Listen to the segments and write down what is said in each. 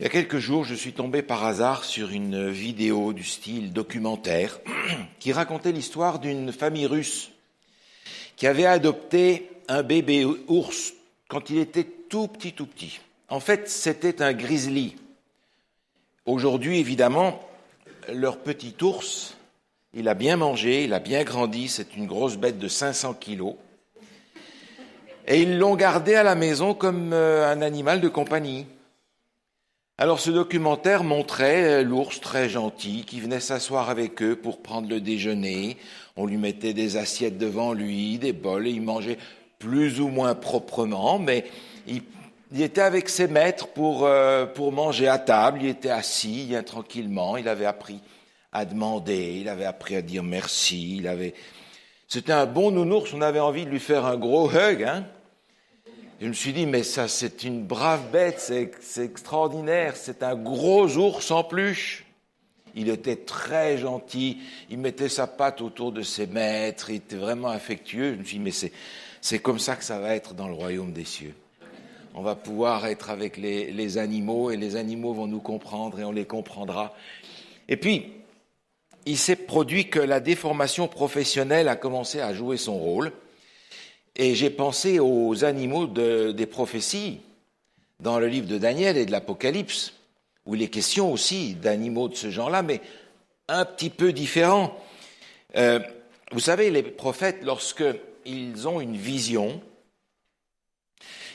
Il y a quelques jours, je suis tombé par hasard sur une vidéo du style documentaire qui racontait l'histoire d'une famille russe qui avait adopté un bébé ours quand il était tout petit, tout petit. En fait, c'était un grizzly. Aujourd'hui, évidemment, leur petit ours, il a bien mangé, il a bien grandi, c'est une grosse bête de 500 kilos. Et ils l'ont gardé à la maison comme un animal de compagnie. Alors ce documentaire montrait l'ours très gentil qui venait s'asseoir avec eux pour prendre le déjeuner. On lui mettait des assiettes devant lui, des bols, et il mangeait plus ou moins proprement, mais il était avec ses maîtres pour manger à table. Il était assis bien tranquillement, il avait appris à demander, il avait appris à dire merci. C'était un bon nounours, on avait envie de lui faire un gros hug, hein. Je me suis dit, mais ça, c'est une brave bête, c'est extraordinaire, c'est un gros ours en peluche. Il était très gentil, il mettait sa patte autour de ses maîtres, il était vraiment affectueux. Je me suis dit, mais c'est comme ça que ça va être dans le royaume des cieux. On va pouvoir être avec les animaux, et les animaux vont nous comprendre, et on les comprendra. Et puis, il s'est produit que la déformation professionnelle a commencé à jouer son rôle. Et j'ai pensé aux animaux des prophéties dans le livre de Daniel et de l'Apocalypse, où il est question aussi d'animaux de ce genre-là, mais un petit peu différents. Vous savez, les prophètes, lorsqu'ils ont une vision,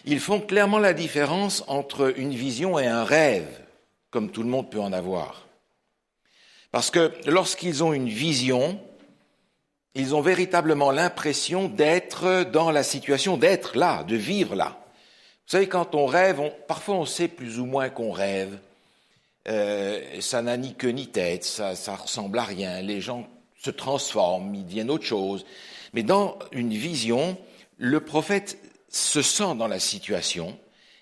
ils font clairement la différence entre une vision et un rêve, comme tout le monde peut en avoir. Parce que lorsqu'ils ont une vision, ils ont véritablement l'impression d'être dans la situation, d'être là, de vivre là. Vous savez, quand on rêve, parfois on sait plus ou moins qu'on rêve. Ça n'a ni queue ni tête, ça ressemble à rien. Les gens se transforment, ils deviennent autre chose. Mais dans une vision, le prophète se sent dans la situation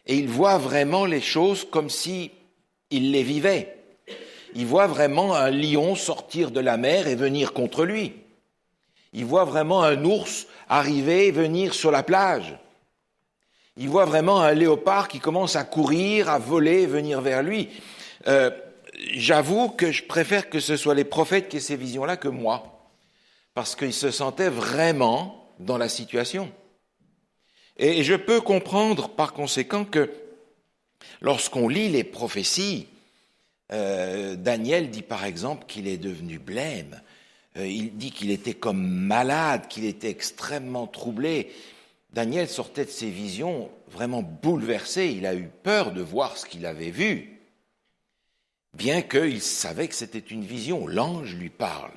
et il voit vraiment les choses comme si il les vivait. Il voit vraiment un lion sortir de la mer et venir contre lui. Il voit vraiment un ours arriver et venir sur la plage. Il voit vraiment un léopard qui commence à courir, à voler et venir vers lui. J'avoue que je préfère que ce soit les prophètes qui aient ces visions-là que moi, parce qu'ils se sentaient vraiment dans la situation. Et je peux comprendre par conséquent que lorsqu'on lit les prophéties, Daniel dit par exemple qu'il est devenu blême. Il dit qu'il était comme malade, qu'il était extrêmement troublé. Daniel sortait de ses visions vraiment bouleversé. Il a eu peur de voir ce qu'il avait vu, bien qu'il savait que c'était une vision. L'ange lui parle.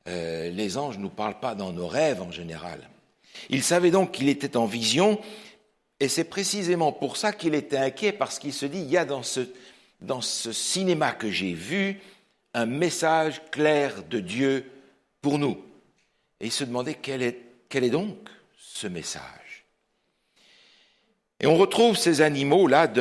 Les anges ne nous parlent pas dans nos rêves en général. Il savait donc qu'il était en vision, et c'est précisément pour ça qu'il était inquiet, parce qu'il se dit, il y a dans ce cinéma que j'ai vu, un message clair de Dieu pour nous. Et il se demandait quel est donc ce message. Et on retrouve ces animaux-là,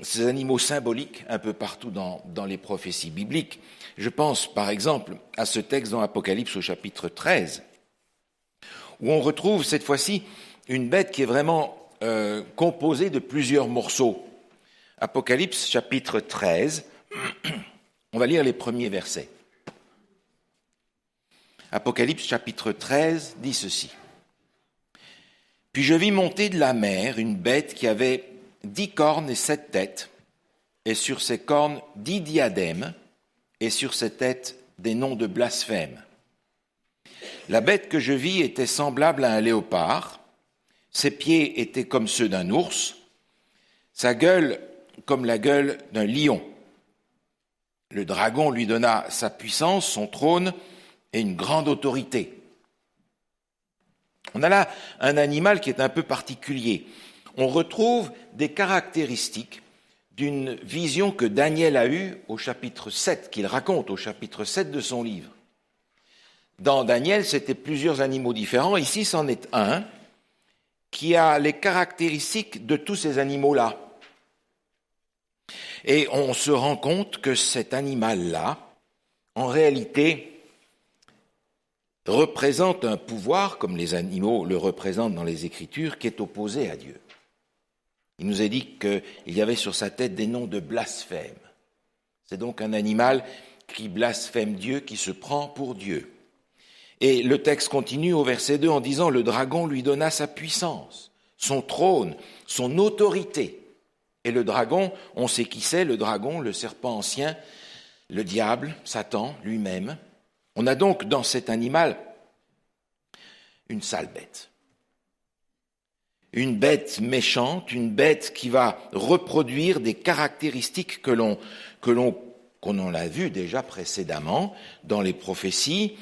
ces animaux symboliques un peu partout dans les prophéties bibliques. Je pense par exemple à ce texte dans l'Apocalypse au chapitre 13, où on retrouve cette fois-ci une bête qui est vraiment composée de plusieurs morceaux. Apocalypse chapitre 13, on va lire les premiers versets. Apocalypse chapitre 13 dit ceci. « Puis je vis monter de la mer une bête qui avait 10 cornes et 7 têtes, et sur ses cornes 10 diadèmes, et sur ses têtes des noms de blasphème. La bête que je vis était semblable à un léopard, ses pieds étaient comme ceux d'un ours, sa gueule comme la gueule d'un lion. Le dragon lui donna sa puissance, son trône et une grande autorité. » On a là un animal qui est un peu particulier. On retrouve des caractéristiques d'une vision que Daniel a eue au chapitre 7, qu'il raconte au chapitre 7 de son livre. Dans Daniel, c'était plusieurs animaux différents. Ici, c'en est un qui a les caractéristiques de tous ces animaux-là. Et on se rend compte que cet animal-là, en réalité, représente un pouvoir, comme les animaux le représentent dans les Écritures, qui est opposé à Dieu. Il nous est dit qu'il y avait sur sa tête des noms de blasphème. C'est donc un animal qui blasphème Dieu, qui se prend pour Dieu. Et le texte continue au verset 2 en disant « Le dragon lui donna sa puissance, son trône, son autorité. » Et le dragon, on sait qui c'est, le dragon, le serpent ancien, le diable, Satan lui-même. On a donc dans cet animal une sale bête. Une bête méchante, une bête qui va reproduire des caractéristiques qu'on a vues déjà précédemment dans les prophéties.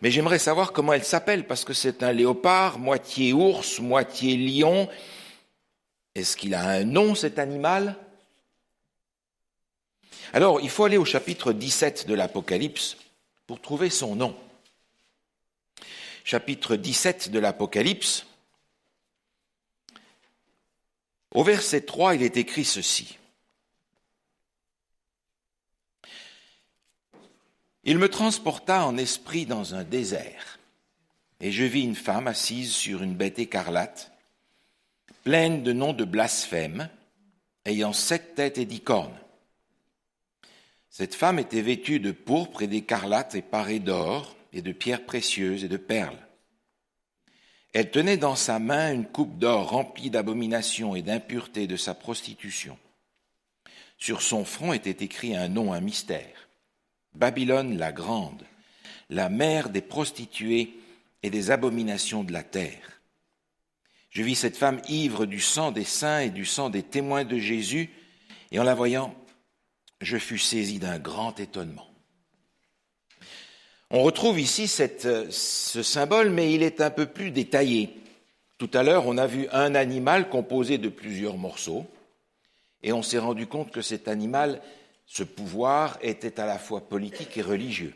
Mais j'aimerais savoir comment elle s'appelle, parce que c'est un léopard, moitié ours, moitié lion. Est-ce qu'il a un nom, cet animal ? Alors, il faut aller au chapitre 17 de l'Apocalypse pour trouver son nom. Chapitre 17 de l'Apocalypse. Au verset 3, il est écrit ceci. Il me transporta en esprit dans un désert, et je vis une femme assise sur une bête écarlate, pleine de noms de blasphème, ayant 7 têtes et 10 cornes. Cette femme était vêtue de pourpre et d'écarlate et parée d'or et de pierres précieuses et de perles. Elle tenait dans sa main une coupe d'or remplie d'abominations et d'impuretés de sa prostitution. Sur son front était écrit un nom, un mystère. Babylone la grande, la mère des prostituées et des abominations de la terre. Je vis cette femme ivre du sang des saints et du sang des témoins de Jésus, et en la voyant, je fus saisi d'un grand étonnement. On retrouve ici ce symbole, mais il est un peu plus détaillé. Tout à l'heure, on a vu un animal composé de plusieurs morceaux, et on s'est rendu compte que cet animal, ce pouvoir, était à la fois politique et religieux.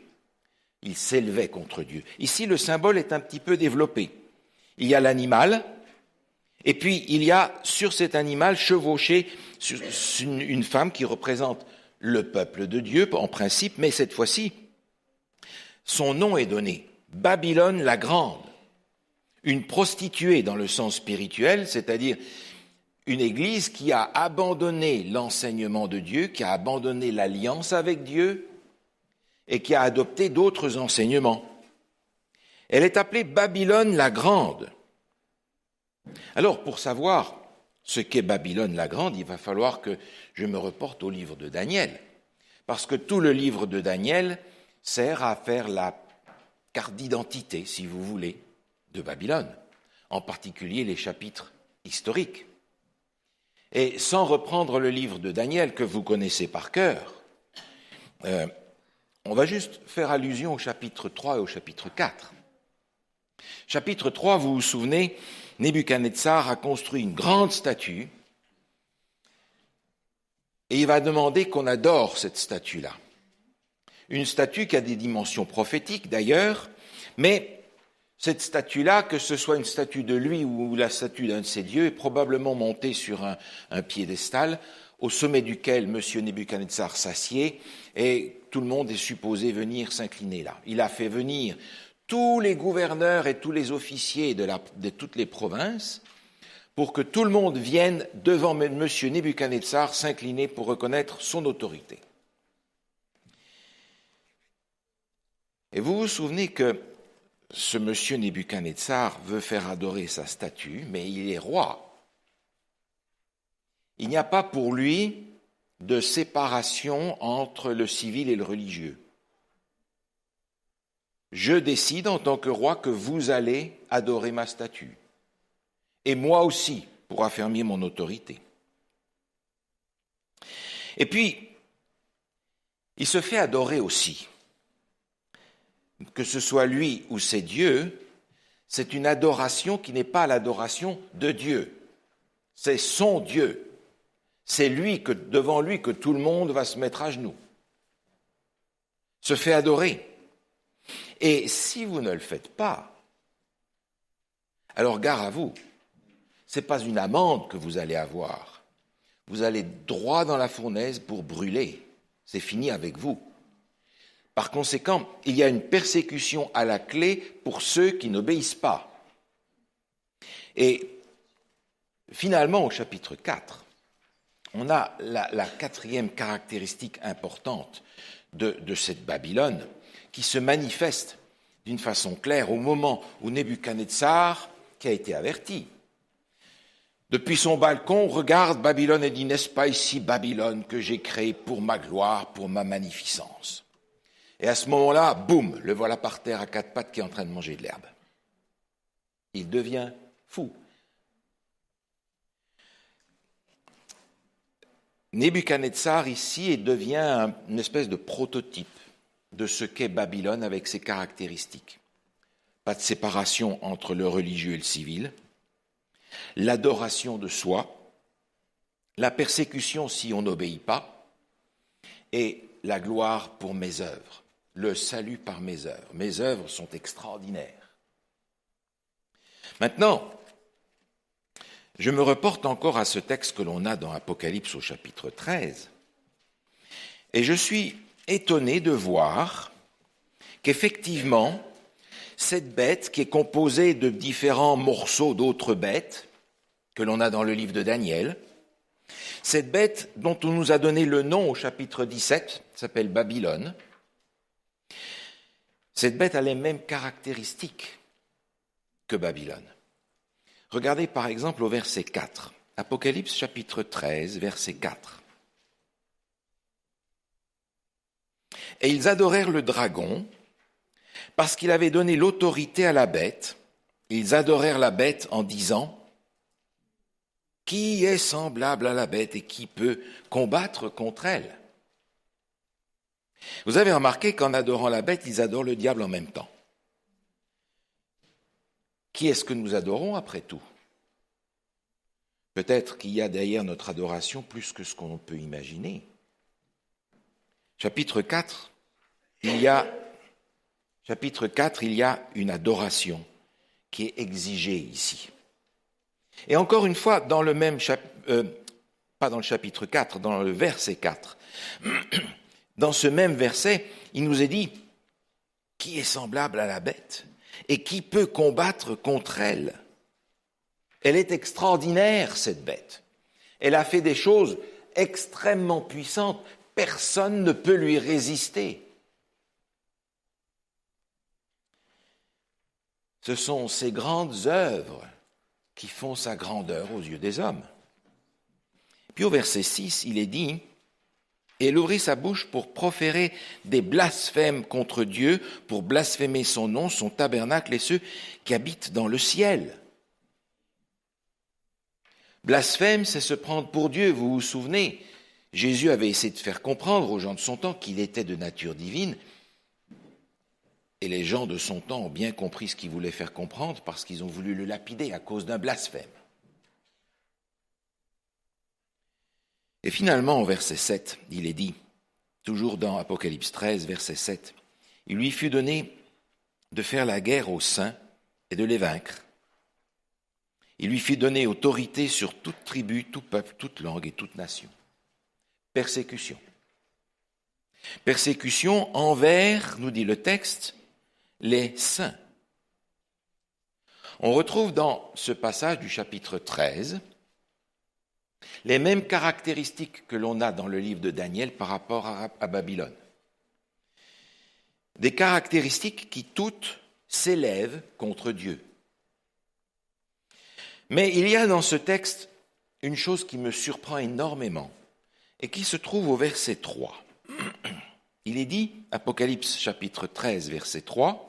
Il s'élevait contre Dieu. Ici, le symbole est un petit peu développé. Il y a l'animal, et puis il y a sur cet animal chevauché une femme qui représente le peuple de Dieu, en principe, mais cette fois-ci, son nom est donné, Babylone la grande, une prostituée dans le sens spirituel, c'est-à-dire une église qui a abandonné l'enseignement de Dieu, qui a abandonné l'alliance avec Dieu et qui a adopté d'autres enseignements. Elle est appelée Babylone la grande. Alors, pour savoir ce qu'est Babylone la grande, il va falloir que je me reporte au livre de Daniel, parce que tout le livre de Daniel sert à faire la carte d'identité, si vous voulez, de Babylone, en particulier les chapitres historiques. Et sans reprendre le livre de Daniel que vous connaissez par cœur, on va juste faire allusion au chapitre 3 et au chapitre 4. Chapitre 3, vous vous souvenez, Nebuchadnezzar a construit une grande statue et il va demander qu'on adore cette statue-là. Une statue qui a des dimensions prophétiques d'ailleurs, mais cette statue-là, que ce soit une statue de lui ou la statue d'un de ses dieux, est probablement montée sur un piédestal au sommet duquel M. Nebuchadnezzar s'assied et tout le monde est supposé venir s'incliner là. Il a fait venir tous les gouverneurs et tous les officiers de toutes les provinces pour que tout le monde vienne devant M. Nebuchadnezzar s'incliner pour reconnaître son autorité. Et vous vous souvenez que ce monsieur Nebuchadnezzar veut faire adorer sa statue, mais il est roi. Il n'y a pas pour lui de séparation entre le civil et le religieux. Je décide en tant que roi que vous allez adorer ma statue. Et moi aussi, pour affermir mon autorité. Et puis, il se fait adorer aussi. Que ce soit lui ou ses dieux, c'est une adoration qui n'est pas l'adoration de Dieu. C'est son Dieu. C'est devant lui que tout le monde va se mettre à genoux. Se fait adorer. Et si vous ne le faites pas, alors gare à vous. Ce n'est pas une amende que vous allez avoir. Vous allez droit dans la fournaise pour brûler. C'est fini avec vous. Par conséquent, il y a une persécution à la clé pour ceux qui n'obéissent pas. Et finalement, au chapitre 4, on a la quatrième caractéristique importante de cette Babylone qui se manifeste d'une façon claire au moment où Nebuchadnezzar, qui a été averti, depuis son balcon, regarde Babylone et dit « N'est-ce pas ici Babylone que j'ai créée pour ma gloire, pour ma magnificence ?» Et à ce moment-là, boum, le voilà par terre à quatre pattes qui est en train de manger de l'herbe. Il devient fou. Nebuchadnezzar ici devient une espèce de prototype de ce qu'est Babylone avec ses caractéristiques. Pas de séparation entre le religieux et le civil, l'adoration de soi, la persécution si on n'obéit pas, et la gloire pour mes œuvres, le salut par mes œuvres. Mes œuvres sont extraordinaires. Maintenant, je me reporte encore à ce texte que l'on a dans Apocalypse au chapitre 13, et je suis étonné de voir qu'effectivement, cette bête qui est composée de différents morceaux d'autres bêtes que l'on a dans le livre de Daniel, cette bête dont on nous a donné le nom au chapitre 17, s'appelle Babylone, cette bête a les mêmes caractéristiques que Babylone. Regardez par exemple au verset 4, Apocalypse chapitre 13, verset 4. « Et ils adorèrent le dragon, parce qu'il avait donné l'autorité à la bête. Ils adorèrent la bête en disant, « Qui est semblable à la bête et qui peut combattre contre elle ?» Vous avez remarqué qu'en adorant la bête, ils adorent le diable en même temps. Qui est-ce que nous adorons après tout ? Peut-être qu'il y a derrière notre adoration plus que ce qu'on peut imaginer. Chapitre 4, il y a une adoration qui est exigée ici. Et encore une fois, dans le même pas dans le chapitre 4, dans le verset 4, dans ce même verset, il nous est dit « Qui est semblable à la bête et qui peut combattre contre elle ?» Elle est extraordinaire, cette bête. Elle a fait des choses extrêmement puissantes. Personne ne peut lui résister. Ce sont ces grandes œuvres qui font sa grandeur aux yeux des hommes. Puis au verset 6, il est dit « Et elle ouvrit sa bouche pour proférer des blasphèmes contre Dieu, pour blasphémer son nom, son tabernacle et ceux qui habitent dans le ciel. » Blasphème, c'est se prendre pour Dieu. Vous vous souvenez, Jésus avait essayé de faire comprendre aux gens de son temps qu'il était de nature divine. Et les gens de son temps ont bien compris ce qu'il voulait faire comprendre parce qu'ils ont voulu le lapider à cause d'un blasphème. Et finalement, au verset 7, il est dit, toujours dans Apocalypse 13, verset 7, « Il lui fut donné de faire la guerre aux saints et de les vaincre. Il lui fut donné autorité sur toute tribu, tout peuple, toute langue et toute nation. » Persécution. Persécution envers, nous dit le texte, les saints. On retrouve dans ce passage du chapitre 13 les mêmes caractéristiques que l'on a dans le livre de Daniel par rapport à Babylone. Des caractéristiques qui toutes s'élèvent contre Dieu. Mais il y a dans ce texte une chose qui me surprend énormément et qui se trouve au verset 3. Il est dit, Apocalypse chapitre 13, verset 3,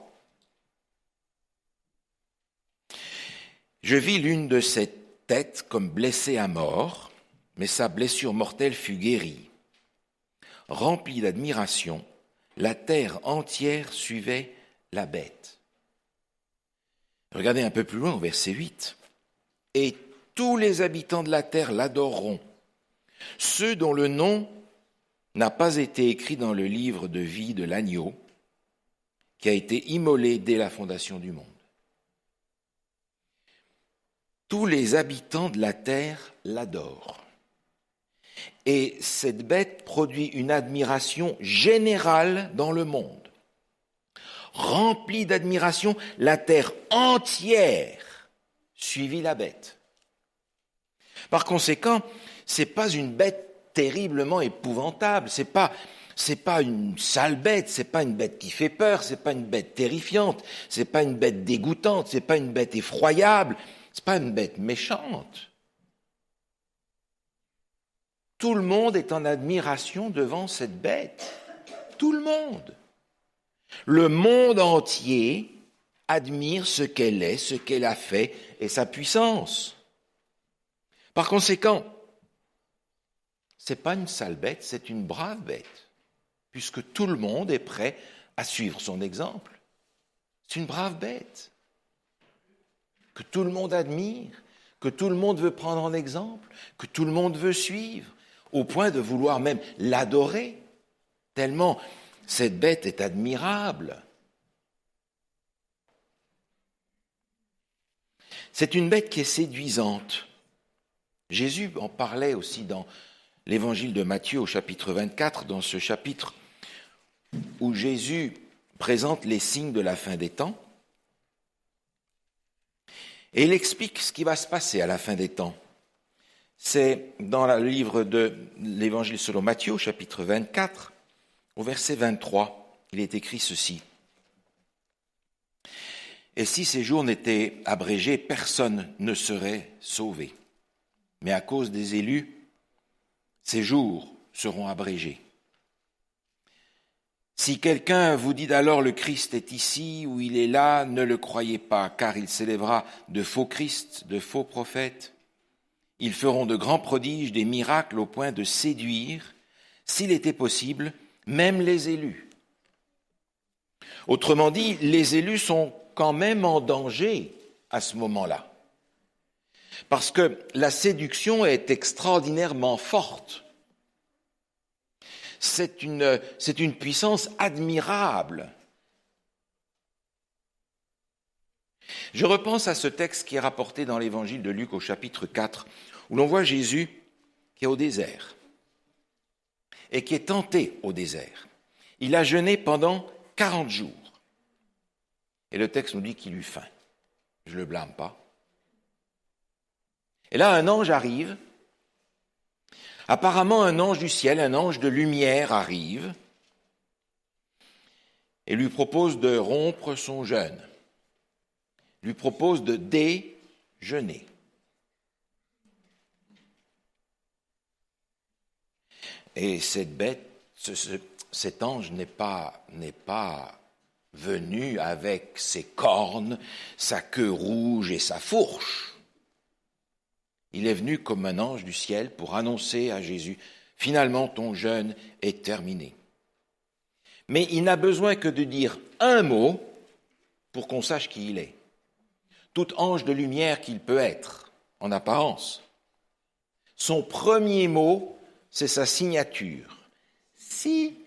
« Je vis l'une de ses têtes comme blessée à mort, mais sa blessure mortelle fut guérie. Remplie d'admiration, la terre entière suivait la bête. » Regardez un peu plus loin au verset 8. « Et tous les habitants de la terre l'adoreront, ceux dont le nom n'a pas été écrit dans le livre de vie de l'agneau, qui a été immolé dès la fondation du monde. » Tous les habitants de la terre l'adorent. Et cette bête produit une admiration générale dans le monde. Remplie d'admiration, la terre entière suivit la bête. Par conséquent, C'est pas une bête terriblement épouvantable. C'est pas une sale bête. C'est pas une bête qui fait peur. C'est pas une bête terrifiante. C'est pas une bête dégoûtante. C'est pas une bête effroyable. C'est pas une bête méchante. Tout le monde est en admiration devant cette bête. Tout le monde. Le monde entier admire ce qu'elle est, ce qu'elle a fait et sa puissance. Par conséquent, ce n'est pas une sale bête, c'est une brave bête, puisque tout le monde est prêt à suivre son exemple. C'est une brave bête que tout le monde admire, que tout le monde veut prendre en exemple, que tout le monde veut suivre, au point de vouloir même l'adorer, tellement cette bête est admirable. C'est une bête qui est séduisante. Jésus en parlait aussi dans l'évangile de Matthieu au chapitre 24, dans ce chapitre où Jésus présente les signes de la fin des temps. Et il explique ce qui va se passer à la fin des temps. C'est dans le livre de l'évangile selon Matthieu, au chapitre 24, au verset 23, il est écrit ceci. Et si ces jours n'étaient abrégés, personne ne serait sauvé. Mais à cause des élus, ces jours seront abrégés. Si quelqu'un vous dit alors le Christ est ici ou il est là, ne le croyez pas, car il s'élèvera de faux Christ, de faux prophètes. Ils feront de grands prodiges, des miracles au point de séduire, s'il était possible, même les élus. Autrement dit, les élus sont quand même en danger à ce moment-là. Parce que la séduction est extraordinairement forte. C'est une puissance admirable. Je repense à ce texte qui est rapporté dans l'évangile de Luc au chapitre 4, où l'on voit Jésus qui est au désert et qui est tenté au désert. Il a jeûné pendant 40 jours. Et le texte nous dit qu'il eut faim. Je ne le blâme pas. Et là, un ange arrive. Apparemment, un ange du ciel, un ange de lumière arrive et lui propose de rompre son jeûne. Lui propose de déjeûner. Et cette bête, cet ange n'est pas venu avec ses cornes, sa queue rouge et sa fourche. Il est venu comme un ange du ciel pour annoncer à Jésus, finalement ton jeûne est terminé. Mais il n'a besoin que de dire un mot pour qu'on sache qui il est. Tout ange de lumière qu'il peut être, en apparence. Son premier mot, c'est sa signature. Si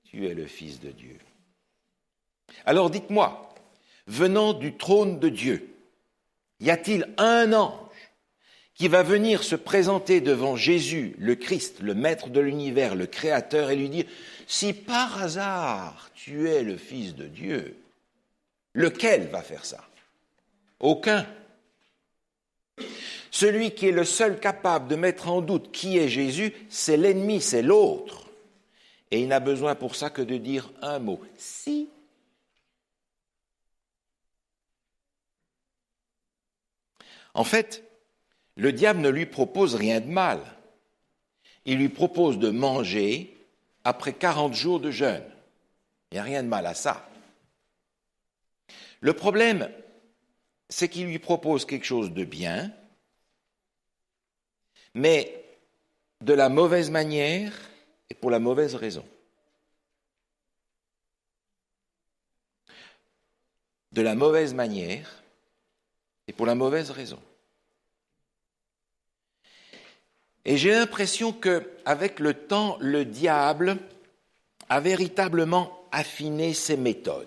tu es le Fils de Dieu. Alors dites-moi, venant du trône de Dieu, y a-t-il un ange qui va venir se présenter devant Jésus, le Christ, le Maître de l'univers, le Créateur, et lui dire « Si par hasard tu es le Fils de Dieu, lequel va faire ça ?» Aucun. Celui qui est le seul capable de mettre en doute qui est Jésus, c'est l'ennemi, c'est l'autre. Et il n'a besoin pour ça que de dire un mot. Si. En fait, le diable ne lui propose rien de mal. Il lui propose de manger après 40 jours de jeûne. Il n'y a rien de mal à ça. Le problème, c'est qu'il lui propose quelque chose de bien, mais de la mauvaise manière et pour la mauvaise raison. De la mauvaise manière et pour la mauvaise raison. Et j'ai l'impression qu'avec le temps, le diable a véritablement affiné ses méthodes.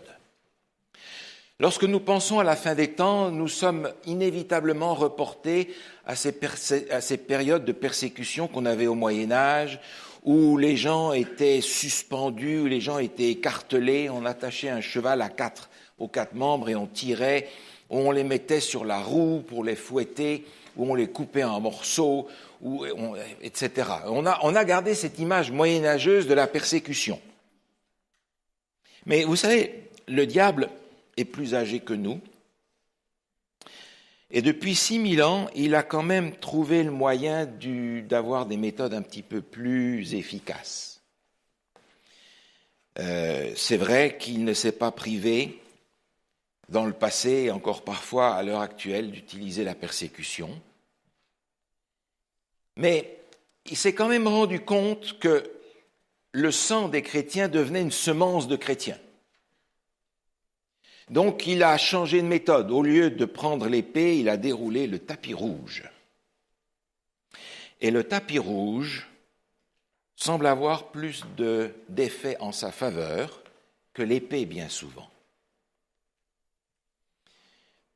Lorsque nous pensons à la fin des temps, nous sommes inévitablement reportés à ces périodes de persécution qu'on avait au Moyen-Âge, où les gens étaient suspendus, où les gens étaient écartelés, on attachait un cheval aux quatre membres et on tirait, on les mettait sur la roue pour les fouetter, où on les coupait en morceaux, etc. On a gardé cette image moyenâgeuse de la persécution. Mais vous savez, le diable est plus âgé que nous. Et depuis 6000 ans, il a quand même trouvé le moyen d'avoir des méthodes un petit peu plus efficaces. C'est vrai qu'il ne s'est pas privé, dans le passé et encore parfois à l'heure actuelle, d'utiliser la persécution. Mais il s'est quand même rendu compte que le sang des chrétiens devenait une semence de chrétiens. Donc il a changé de méthode. Au lieu de prendre l'épée, il a déroulé le tapis rouge. Et le tapis rouge semble avoir plus d'effet en sa faveur que l'épée bien souvent.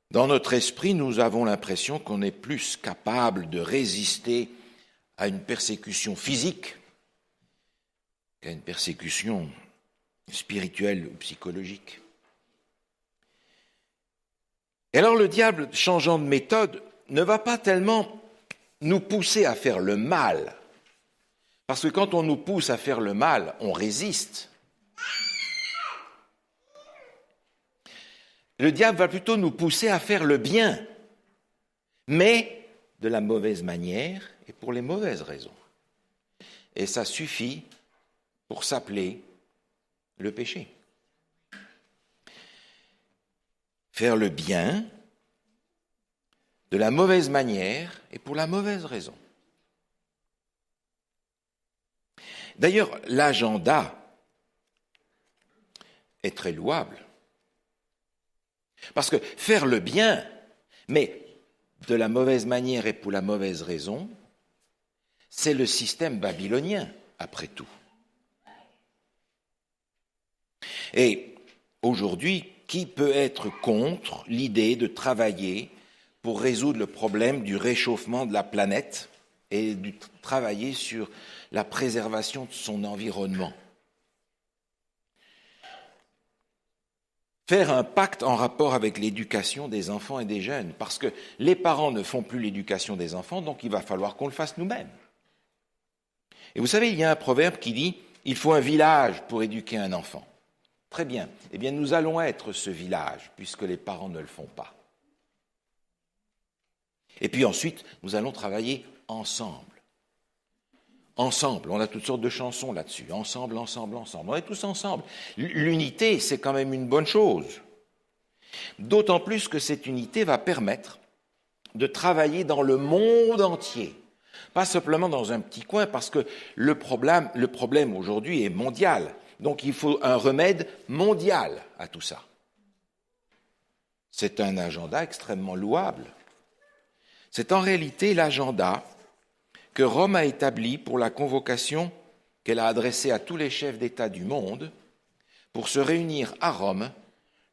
Dans notre esprit, nous avons l'impression qu'on est plus capable de résister à une persécution physique qu'à une persécution spirituelle ou psychologique. Et alors le diable, changeant de méthode, ne va pas tellement nous pousser à faire le mal. Parce que quand on nous pousse à faire le mal, on résiste. Le diable va plutôt nous pousser à faire le bien, mais de la mauvaise manière et pour les mauvaises raisons. Et ça suffit pour s'appeler le péché. Faire le bien de la mauvaise manière et pour la mauvaise raison. D'ailleurs, l'agenda est très louable. Parce que faire le bien, mais de la mauvaise manière et pour la mauvaise raison, c'est le système babylonien, après tout. Et aujourd'hui, qui peut être contre l'idée de travailler pour résoudre le problème du réchauffement de la planète et de travailler sur la préservation de son environnement? Faire un pacte en rapport avec l'éducation des enfants et des jeunes, parce que les parents ne font plus l'éducation des enfants, donc il va falloir qu'on le fasse nous-mêmes. Et vous savez, il y a un proverbe qui dit « il faut un village pour éduquer un enfant ». Très bien. Eh bien, nous allons être ce village, puisque les parents ne le font pas. Et puis ensuite, nous allons travailler ensemble. Ensemble, on a toutes sortes de chansons là-dessus. Ensemble, ensemble, ensemble. On est tous ensemble. L'unité, c'est quand même une bonne chose. D'autant plus que cette unité va permettre de travailler dans le monde entier. Pas simplement dans un petit coin, parce que le problème aujourd'hui est mondial. Donc il faut un remède mondial à tout ça. C'est un agenda extrêmement louable. C'est en réalité l'agenda que Rome a établi pour la convocation qu'elle a adressée à tous les chefs d'État du monde pour se réunir à Rome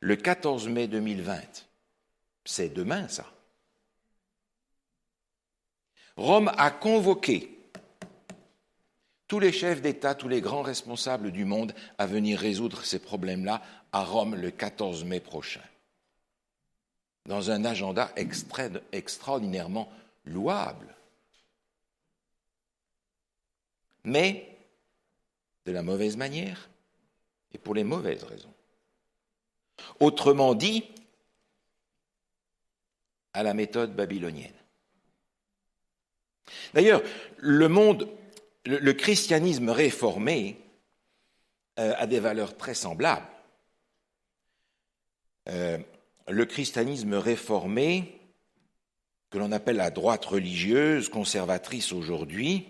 le 14 mai 2020. C'est demain, ça. Rome a convoqué tous les chefs d'État, tous les grands responsables du monde à venir résoudre ces problèmes-là à Rome le 14 mai prochain. Dans un agenda extraordinairement louable. Mais de la mauvaise manière et pour les mauvaises raisons. Autrement dit, à la méthode babylonienne. D'ailleurs, le christianisme réformé a des valeurs très semblables. Le christianisme réformé, que l'on appelle la droite religieuse, conservatrice aujourd'hui,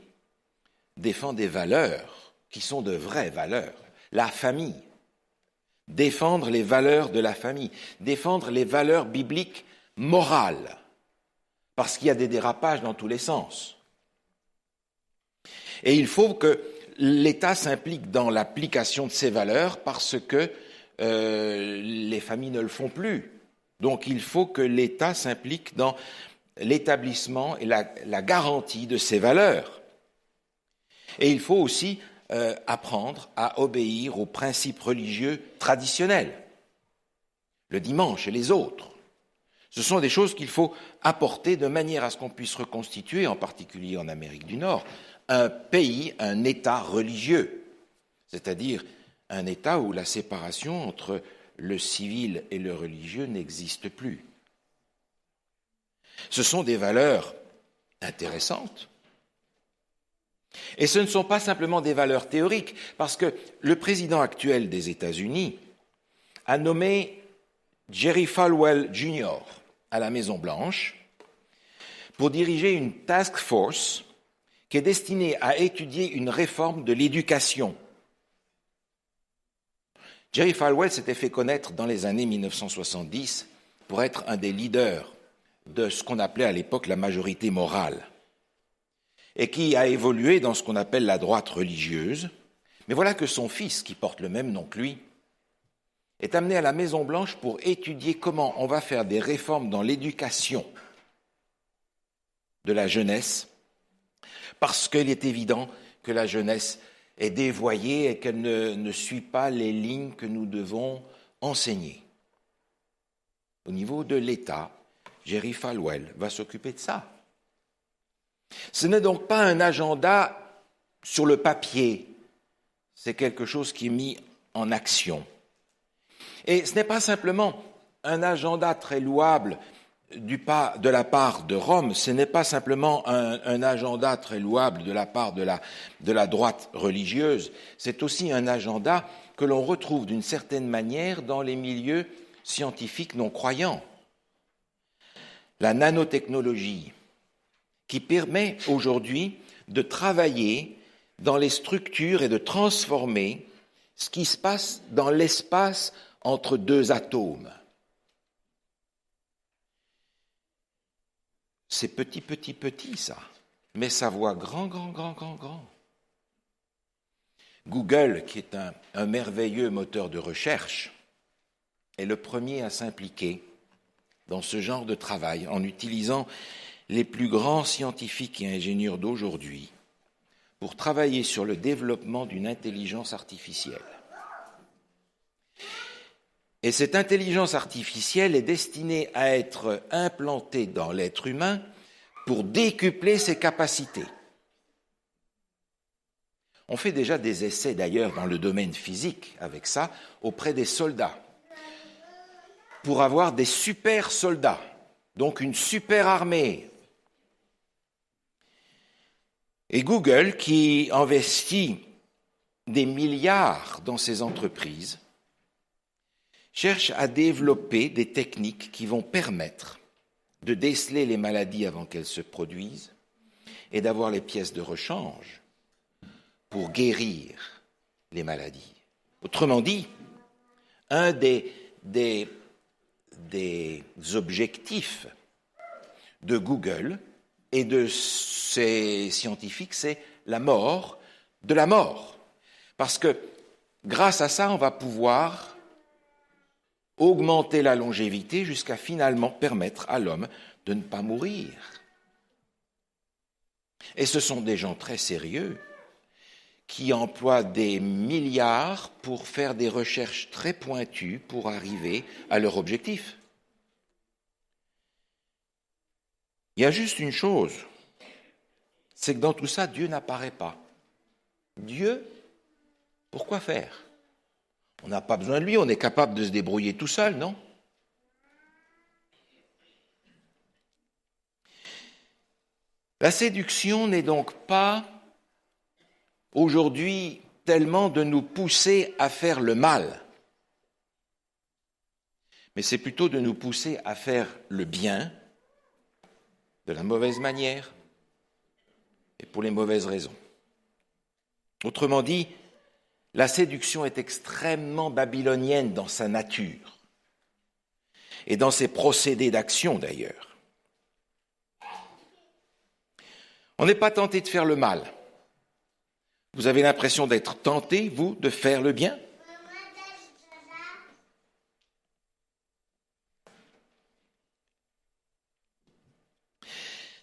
défend des valeurs qui sont de vraies valeurs. La famille. Défendre les valeurs de la famille. Défendre les valeurs bibliques morales. Parce qu'il y a des dérapages dans tous les sens. Et il faut que l'État s'implique dans l'application de ces valeurs parce que les familles ne le font plus. Donc il faut que l'État s'implique dans l'établissement et la garantie de ces valeurs. Et il faut aussi apprendre à obéir aux principes religieux traditionnels, le dimanche et les autres, Ce sont des choses qu'il faut apporter de manière à ce qu'on puisse reconstituer, en particulier en Amérique du Nord, un pays, un État religieux, c'est-à-dire un État où la séparation entre le civil et le religieux n'existe plus. Ce sont des valeurs intéressantes. Et ce ne sont pas simplement des valeurs théoriques, parce que le président actuel des États-Unis a nommé Jerry Falwell Jr. à la Maison-Blanche pour diriger une task force qui est destinée à étudier une réforme de l'éducation. Jerry Falwell s'était fait connaître dans les années 1970 pour être un des leaders de ce qu'on appelait à l'époque la majorité morale, et qui a évolué dans ce qu'on appelle la droite religieuse. Mais voilà que son fils, qui porte le même nom que lui, est amené à la Maison-Blanche pour étudier comment on va faire des réformes dans l'éducation de la jeunesse, parce qu'il est évident que la jeunesse est dévoyée et qu'elle ne suit pas les lignes que nous devons enseigner. Au niveau de l'État, Jerry Falwell va s'occuper de ça. Ce n'est donc pas un agenda sur le papier, c'est quelque chose qui est mis en action. Et ce n'est pas simplement un agenda très louable de la part de Rome, ce n'est pas simplement un agenda très louable de la part de la droite religieuse, c'est aussi un agenda que l'on retrouve d'une certaine manière dans les milieux scientifiques non croyants. La nanotechnologie, qui permet aujourd'hui de travailler dans les structures et de transformer ce qui se passe dans l'espace entre deux atomes. C'est petit, ça, mais ça voit grand. Google, qui est un merveilleux moteur de recherche, est le premier à s'impliquer dans ce genre de travail en utilisant les plus grands scientifiques et ingénieurs d'aujourd'hui pour travailler sur le développement d'une intelligence artificielle. Et cette intelligence artificielle est destinée à être implantée dans l'être humain pour décupler ses capacités. On fait déjà des essais d'ailleurs dans le domaine physique avec ça auprès des soldats, pour avoir des super soldats, donc une super armée. Et Google, qui investit des milliards dans ces entreprises, cherche à développer des techniques qui vont permettre de déceler les maladies avant qu'elles se produisent et d'avoir les pièces de rechange pour guérir les maladies. Autrement dit, un des objectifs de Google et de ces scientifiques, c'est la mort de la mort. Parce que grâce à ça, on va pouvoir augmenter la longévité jusqu'à finalement permettre à l'homme de ne pas mourir. Et ce sont des gens très sérieux qui emploient des milliards pour faire des recherches très pointues pour arriver à leur objectif. Il y a juste une chose, c'est que dans tout ça, Dieu n'apparaît pas. Dieu, pourquoi faire ? On n'a pas besoin de lui, on est capable de se débrouiller tout seul, non ? La séduction n'est donc pas aujourd'hui tellement de nous pousser à faire le mal, mais c'est plutôt de nous pousser à faire le bien de la mauvaise manière et pour les mauvaises raisons. Autrement dit, la séduction est extrêmement babylonienne dans sa nature et dans ses procédés d'action d'ailleurs. On n'est pas tenté de faire le mal. Vous avez l'impression d'être tenté, vous, de faire le bien ?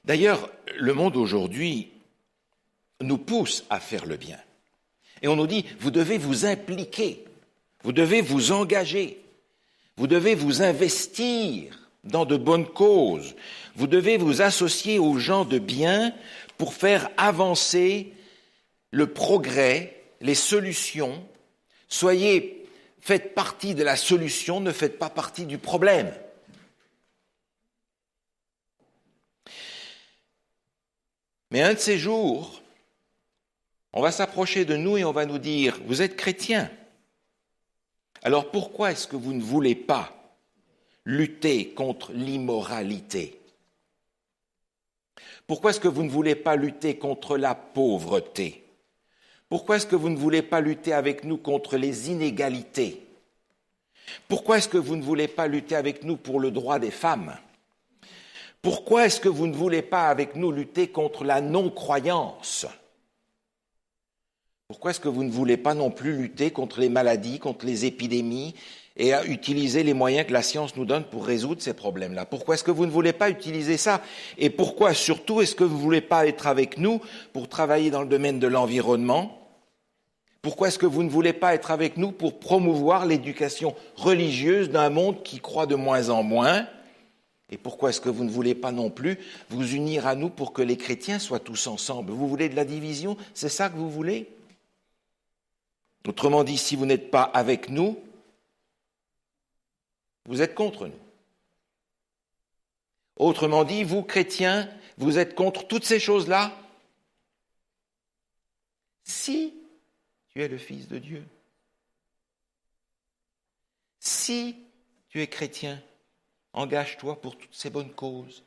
D'ailleurs, le monde aujourd'hui nous pousse à faire le bien. Et on nous dit, vous devez vous impliquer, vous devez vous engager, vous devez vous investir dans de bonnes causes. Vous devez vous associer aux gens de bien pour faire avancer le progrès, les solutions. Faites partie de la solution, ne faites pas partie du problème. Mais un de ces jours, on va s'approcher de nous et on va nous dire, vous êtes chrétiens. Alors pourquoi est-ce que vous ne voulez pas lutter contre l'immoralité? Pourquoi est-ce que vous ne voulez pas lutter contre la pauvreté? Pourquoi est-ce que vous ne voulez pas lutter avec nous contre les inégalités? Pourquoi est-ce que vous ne voulez pas lutter avec nous pour le droit des femmes? Pourquoi est-ce que vous ne voulez pas avec nous lutter contre la non-croyance? Pourquoi est-ce que vous ne voulez pas non plus lutter contre les maladies, contre les épidémies et à utiliser les moyens que la science nous donne pour résoudre ces problèmes-là? Pourquoi est-ce que vous ne voulez pas utiliser ça? Et pourquoi surtout est-ce que vous ne voulez pas être avec nous pour travailler dans le domaine de l'environnement? Pourquoi est-ce que vous ne voulez pas être avec nous pour promouvoir l'éducation religieuse d'un monde qui croit de moins en moins? Et pourquoi est-ce que vous ne voulez pas non plus vous unir à nous pour que les chrétiens soient tous ensemble? Vous voulez de la division? C'est ça que vous voulez? Autrement dit, si vous n'êtes pas avec nous, vous êtes contre nous. Autrement dit, vous, chrétiens, vous êtes contre toutes ces choses-là? Si tu es le Fils de Dieu, si tu es chrétien, engage-toi pour toutes ces bonnes causes,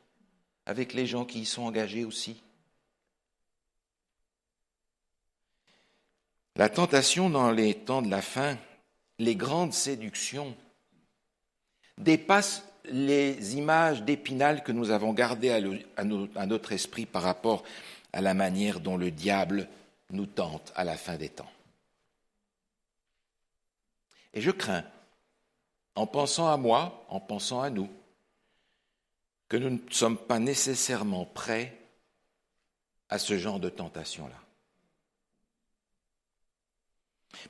avec les gens qui y sont engagés aussi. La tentation dans les temps de la fin, les grandes séductions, dépasse les images d'Épinal que nous avons gardées à notre esprit par rapport à la manière dont le diable nous tente à la fin des temps. Et je crains, en pensant à moi, en pensant à nous, que nous ne sommes pas nécessairement prêts à ce genre de tentation-là.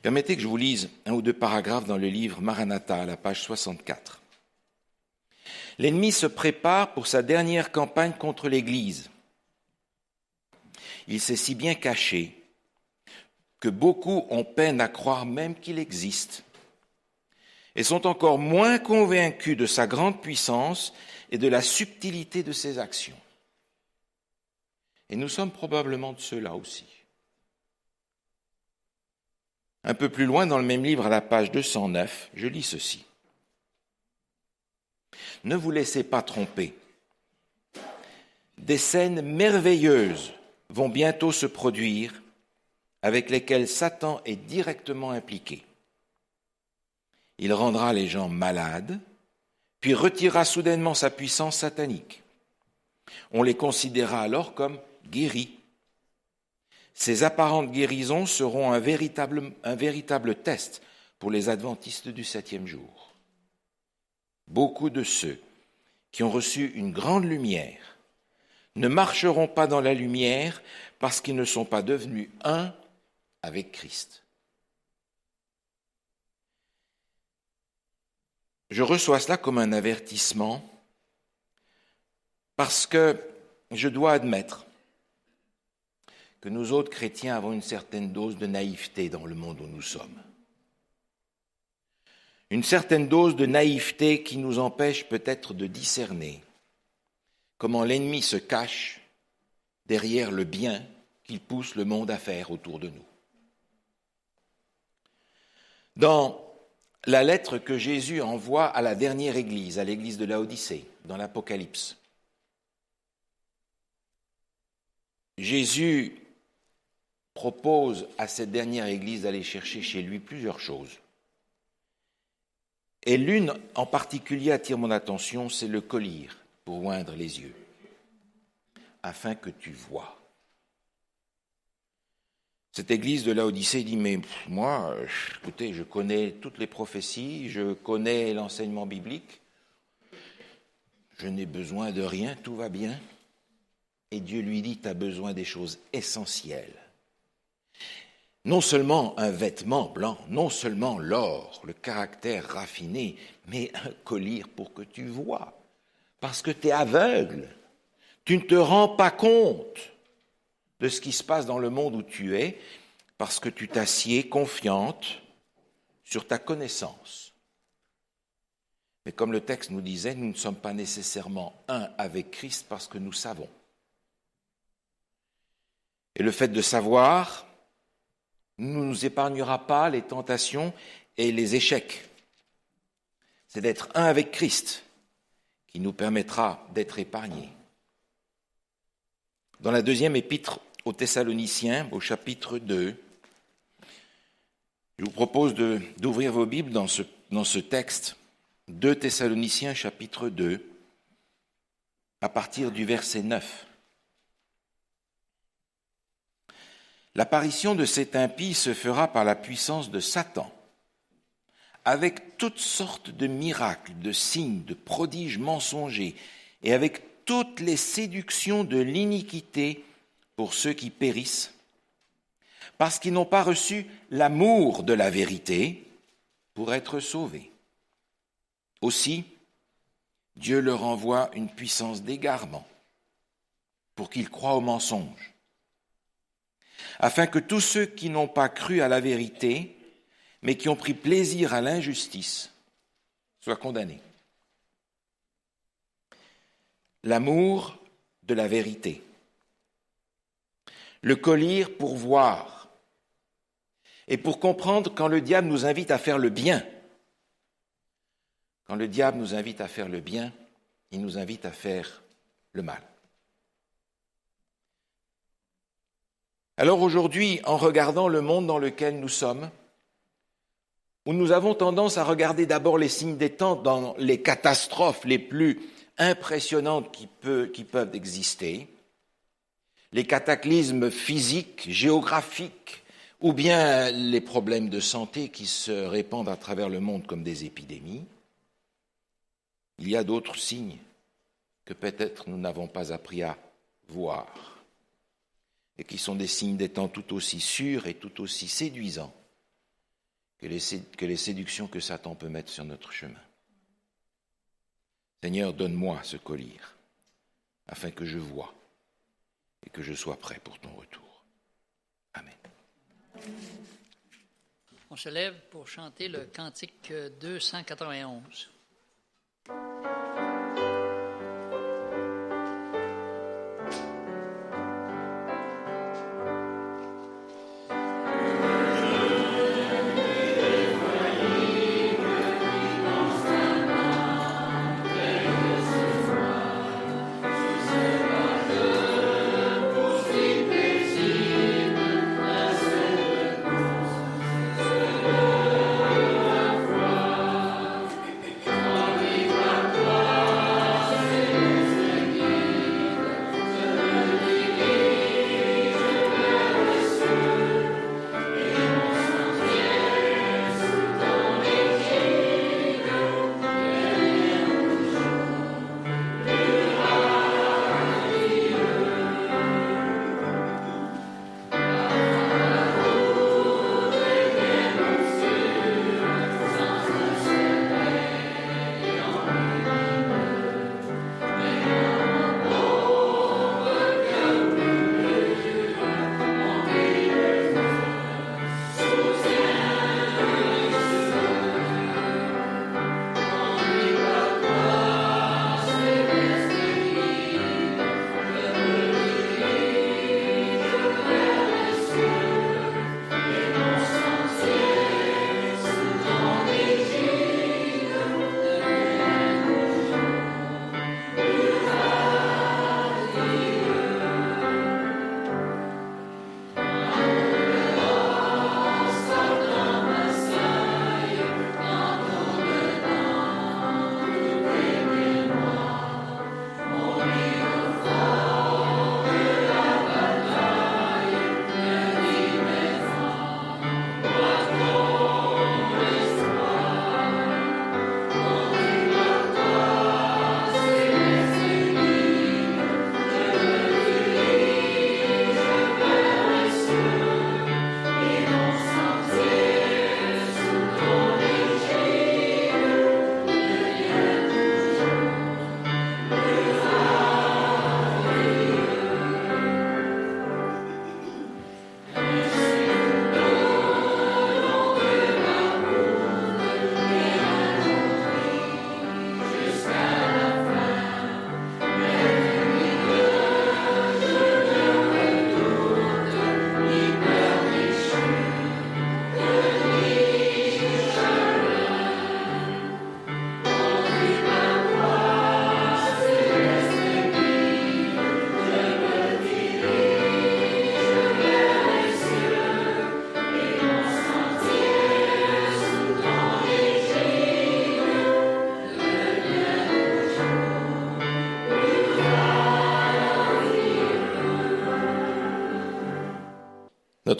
Permettez que je vous lise un ou deux paragraphes dans le livre Maranatha, à la page 64. L'ennemi se prépare pour sa dernière campagne contre l'Église. Il s'est si bien caché que beaucoup ont peine à croire même qu'il existe et sont encore moins convaincus de sa grande puissance et de la subtilité de ses actions. Et nous sommes probablement de ceux-là aussi. Un peu plus loin dans le même livre, à la page 209, je lis ceci. Ne vous laissez pas tromper. Des scènes merveilleuses vont bientôt se produire avec lesquelles Satan est directement impliqué. Il rendra les gens malades, puis retirera soudainement sa puissance satanique. On les considérera alors comme guéris. Ces apparentes guérisons seront un véritable test pour les adventistes du 7e jour. Beaucoup de ceux qui ont reçu une grande lumière ne marcheront pas dans la lumière parce qu'ils ne sont pas devenus un avec Christ. Je reçois cela comme un avertissement parce que je dois admettre que nous autres chrétiens avons une certaine dose de naïveté dans le monde où nous sommes. Une certaine dose de naïveté qui nous empêche peut-être de discerner comment l'ennemi se cache derrière le bien qu'il pousse le monde à faire autour de nous. Dans la lettre que Jésus envoie à la dernière église, à l'église de Laodicée, dans l'Apocalypse, Jésus propose à cette dernière église d'aller chercher chez lui plusieurs choses. Et l'une en particulier attire mon attention, c'est le collier pour oindre les yeux, afin que tu vois. Cette église de Laodicée dit, mais moi, écoutez, je connais toutes les prophéties, je connais l'enseignement biblique, je n'ai besoin de rien, tout va bien. Et Dieu lui dit, tu as besoin des choses essentielles. Non seulement un vêtement blanc, non seulement l'or, le caractère raffiné, mais un collier pour que tu vois. parce que tu es aveugle. Tu ne te rends pas compte de ce qui se passe dans le monde où tu es, parce que tu t'assieds confiante sur ta connaissance. Mais comme le texte nous disait, nous ne sommes pas nécessairement un avec Christ parce que nous savons. Et le fait de savoir ne nous épargnera pas les tentations et les échecs. C'est d'être un avec Christ qui nous permettra d'être épargnés. Dans la deuxième épître aux Thessaloniciens, au chapitre 2, je vous propose d'ouvrir vos Bibles dans ce texte, 2 Thessaloniciens, chapitre 2, à partir du verset 9. L'apparition de cet impie se fera par la puissance de Satan, avec toutes sortes de miracles, de signes, de prodiges mensongers, et avec toutes les séductions de l'iniquité pour ceux qui périssent, parce qu'ils n'ont pas reçu l'amour de la vérité pour être sauvés. Aussi, Dieu leur envoie une puissance d'égarement pour qu'ils croient au mensonge, afin que tous ceux qui n'ont pas cru à la vérité, mais qui ont pris plaisir à l'injustice, soient condamnés. L'amour de la vérité. Le collier pour voir et pour comprendre quand le diable nous invite à faire le bien. Quand le diable nous invite à faire le bien, il nous invite à faire le mal. Alors aujourd'hui, en regardant le monde dans lequel nous sommes, où nous avons tendance à regarder d'abord les signes des temps dans les catastrophes les plus impressionnantes qui peuvent exister, les cataclysmes physiques, géographiques, ou bien les problèmes de santé qui se répandent à travers le monde comme des épidémies, il y a d'autres signes que peut-être nous n'avons pas appris à voir, et qui sont des signes des temps tout aussi sûrs et tout aussi séduisants que les séductions que Satan peut mettre sur notre chemin. Seigneur, donne-moi ce collier, afin que je voie et que je sois prêt pour ton retour. Amen. On se lève pour chanter le cantique 291. Amen.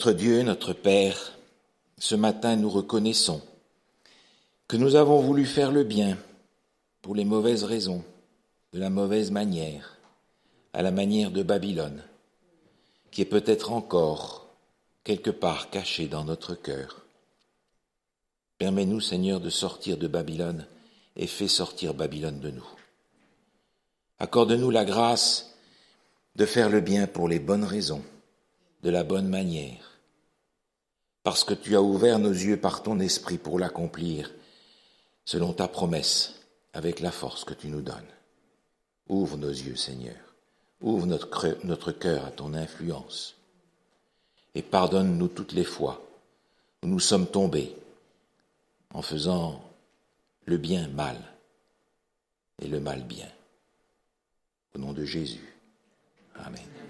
Notre Dieu, notre Père, ce matin nous reconnaissons que nous avons voulu faire le bien pour les mauvaises raisons, de la mauvaise manière, à la manière de Babylone, qui est peut-être encore quelque part cachée dans notre cœur. Permets-nous, Seigneur, de sortir de Babylone et fais sortir Babylone de nous. Accorde-nous la grâce de faire le bien pour les bonnes raisons, de la bonne manière, parce que tu as ouvert nos yeux par ton esprit pour l'accomplir, selon ta promesse, avec la force que tu nous donnes. Ouvre nos yeux, Seigneur, ouvre notre cœur à ton influence, et pardonne-nous toutes les fois où nous sommes tombés en faisant le bien mal et le mal bien. Au nom de Jésus. Amen.